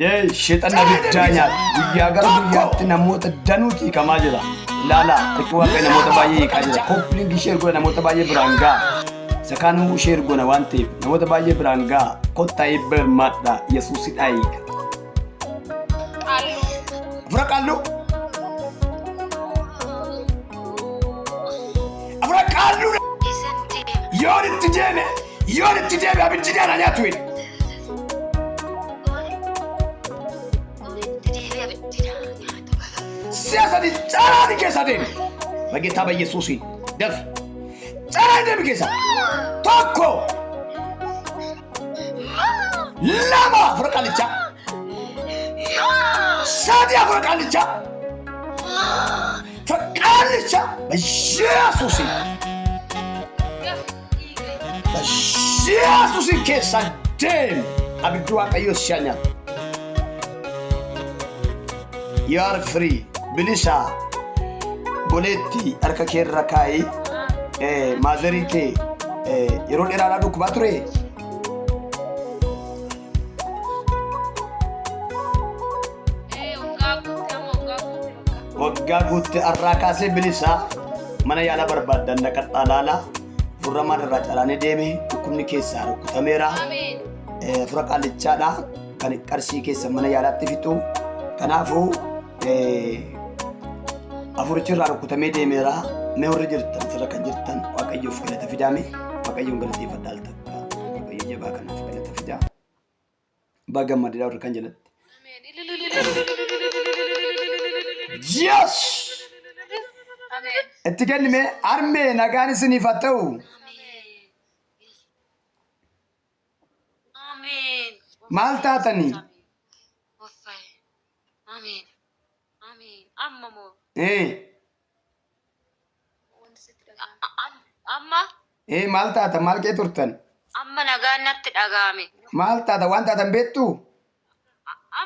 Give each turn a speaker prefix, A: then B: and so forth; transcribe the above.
A: Shaitan abiddaanya guyyaa gara guyyaatti namoota danuuti kamaa jira. Ilaala harki waaqayyo namoota baay'ee hiikaa jira. Koppiliin ishee ergoona namoota baay'ee biraan ga'a. Sakaanuu ishee ergoona waan ta'eef namoota baay'ee biraan ga'a. Kottaa eebba hirmaadhaa Yesuusidhaa hiika. Afura qaallu. Afura qaallu. Yoon itti deeme abiddi daana nyaatu hin. Siasa di cara di kesa den. Bagi taba Yesusin. Def. Cara dem kesa. Toko. Lama frakalicha. Sadia frakalicha. Frakalicha. Yesusin. Yesusin kesa den. Abidua kayo sianya. You are free. Bilisa boletti harka keerra kaa'ee maazarii kee yeroo dheeraadhaa dhukkubaa ture. Waggaa guutte har'aa kaasee bilisa mana yaala barbaaddan dhaqadhaa laala furra maal-irraa calaanee deeme dhukkubni keessaa rukkutameera. Fura qaalichaadha kan qarshii keessa mana yaalaatti fixu. Kanaafuu afurichi irraa rukkutamee deemeera. Mee warri jirtan sirra kan jirtan waaqayyoof galata fidaame. Waaqayyoon galateeffadhaa al takka. Waaqayyo jabaa kanaaf galata fidaa. Abbaa gammadeedhaa warri kan jalatti. Yes! Itti kennime armee nagaan isiniif haa ta'u. Maal taatanii?
B: Amma
A: maal taata maal kee turtan?
B: amma nagaan natti dhagahame.
A: Maal taata waan taatan beektu?